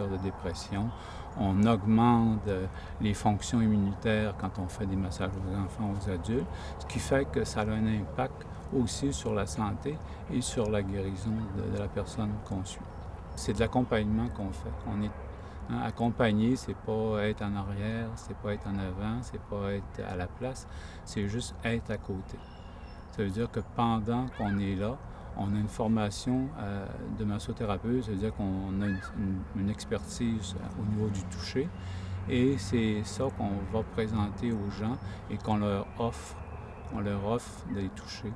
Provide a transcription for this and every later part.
de dépression. On augmente les fonctions immunitaires quand on fait des massages aux enfants, aux adultes, ce qui fait que ça a un impact aussi sur la santé et sur la guérison de la personne qu'on suit. C'est de l'accompagnement qu'on fait. On est accompagner, c'est pas être en arrière, c'est pas être en avant, c'est pas être à la place, c'est juste être à côté. Ça veut dire que pendant qu'on est là, on a une formation de massothérapeute, ça veut dire qu'on a une expertise au niveau du toucher. Et c'est ça qu'on va présenter aux gens et qu'on leur offre. On leur offre de les toucher.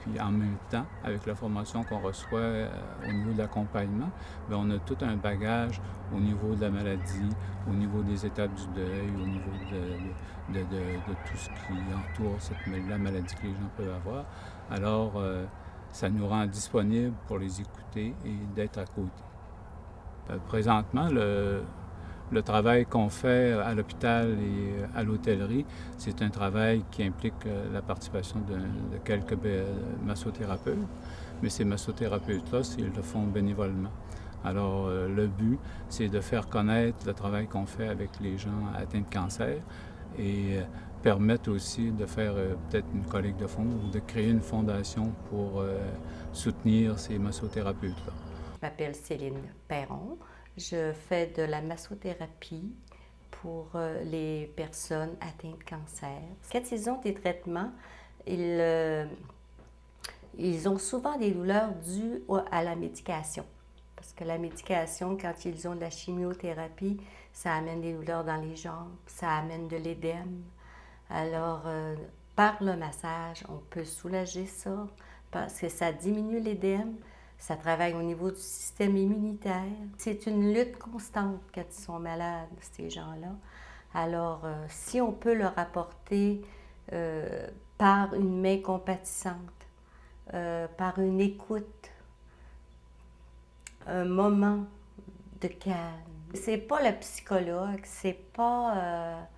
Puis en même temps, avec la formation qu'on reçoit au niveau de l'accompagnement, bien, on a tout un bagage au niveau de la maladie, au niveau des étapes du deuil, au niveau de tout ce qui entoure la maladie que les gens peuvent avoir. Alors, ça nous rend disponibles pour les écouter et d'être à côté. Présentement, le travail qu'on fait à l'hôpital et à l'hôtellerie, c'est un travail qui implique la participation de quelques massothérapeutes, mais ces massothérapeutes-là, ils le font bénévolement. Alors, le but, c'est de faire connaître le travail qu'on fait avec les gens atteints de cancer et permettre aussi de faire peut-être une collecte de fonds ou de créer une fondation pour soutenir ces massothérapeutes-là. Je m'appelle Céline Perron. Je fais de la massothérapie pour les personnes atteintes de cancer. Quand ils ont des traitements, ils ont souvent des douleurs dues à la médication. Parce que la médication, quand ils ont de la chimiothérapie, ça amène des douleurs dans les jambes, ça amène de l'édème. Alors, par le massage, on peut soulager ça parce que ça diminue l'édème. Ça travaille au niveau du système immunitaire. C'est une lutte constante quand ils sont malades, ces gens-là. Alors, si on peut leur apporter par une main compatissante, par une écoute, un moment de calme. C'est pas le psychologue, c'est pas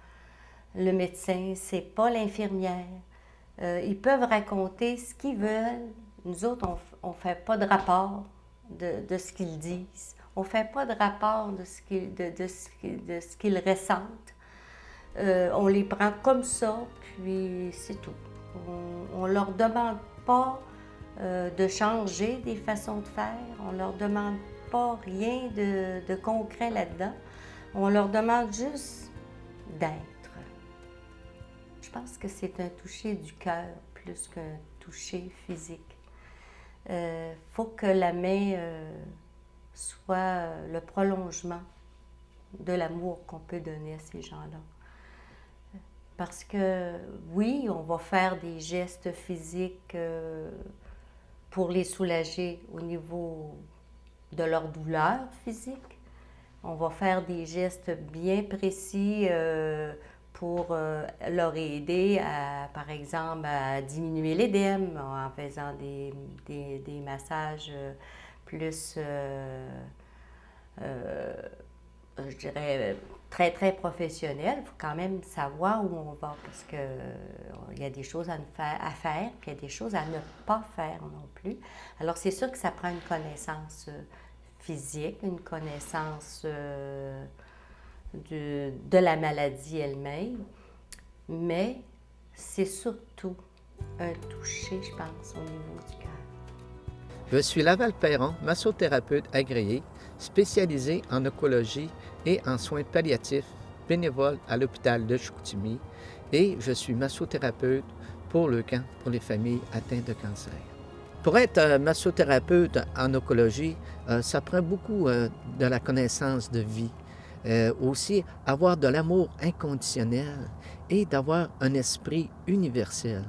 le médecin, c'est pas l'infirmière. Ils peuvent raconter ce qu'ils veulent. Nous autres, on ne fait pas de rapport de ce qu'ils disent. On ne fait pas de rapport de ce qu'ils ressentent. On les prend comme ça, puis c'est tout. On ne leur demande pas de changer des façons de faire. On ne leur demande pas rien de concret là-dedans. On leur demande juste d'être. Je pense que c'est un toucher du cœur plus qu'un toucher physique. Faut que la main soit le prolongement de l'amour qu'on peut donner à ces gens-là. Parce que oui, on va faire des gestes physiques pour les soulager au niveau de leur douleur physique. On va faire des gestes bien précis pour leur aider, par exemple, à diminuer l'édème en faisant des massages plus, je dirais, très, très professionnels. Il faut quand même savoir où on va parce qu'il y a des choses à faire, puis il y a des choses à ne pas faire non plus. Alors, c'est sûr que ça prend une connaissance physique, une connaissance de la maladie elle-même, mais c'est surtout un toucher, je pense, au niveau du cœur. Je suis Laval Perron, massothérapeute agréé, spécialisé en oncologie et en soins palliatifs, bénévole à l'hôpital de Chicoutimi, et je suis massothérapeute pour le camp pour les familles atteintes de cancer. Pour être massothérapeute en oncologie, ça prend beaucoup de la connaissance de vie. Aussi, avoir de l'amour inconditionnel et d'avoir un esprit universel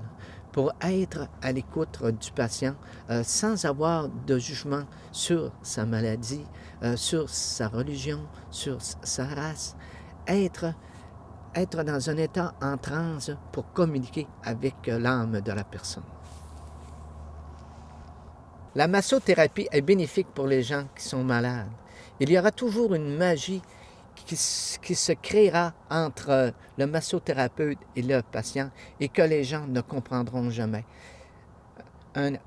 pour être à l'écoute du patient sans avoir de jugement sur sa maladie, sur sa religion, sur sa race. Être dans un état en transe pour communiquer avec l'âme de la personne. La massothérapie est bénéfique pour les gens qui sont malades. Il y aura toujours une magie qui se créera entre le massothérapeute et le patient et que les gens ne comprendront jamais. Un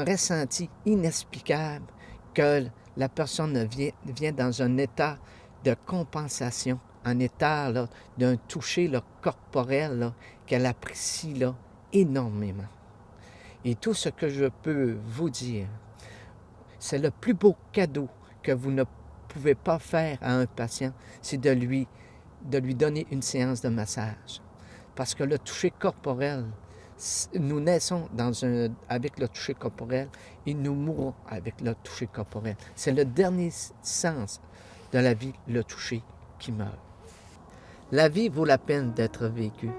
ressenti inexplicable que la personne vient dans un état de compensation, un état là, d'un toucher là, corporel là, qu'elle apprécie là, énormément. Et tout ce que je peux vous dire, c'est le plus beau cadeau que vous ne pouvez pas faire à un patient, c'est de lui donner une séance de massage. Parce que le toucher corporel, nous naissons avec le toucher corporel et nous mourrons avec le toucher corporel. C'est le dernier sens de la vie, le toucher, qui meurt. La vie vaut la peine d'être vécue.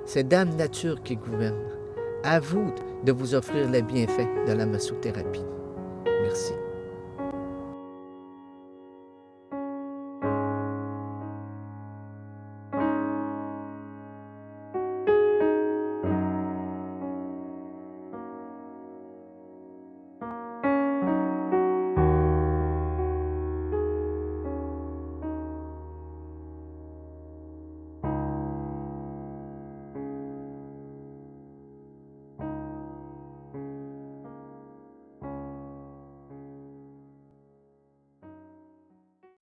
C'est Dame Nature qui gouverne. À vous de vous offrir les bienfaits de la massothérapie. Merci.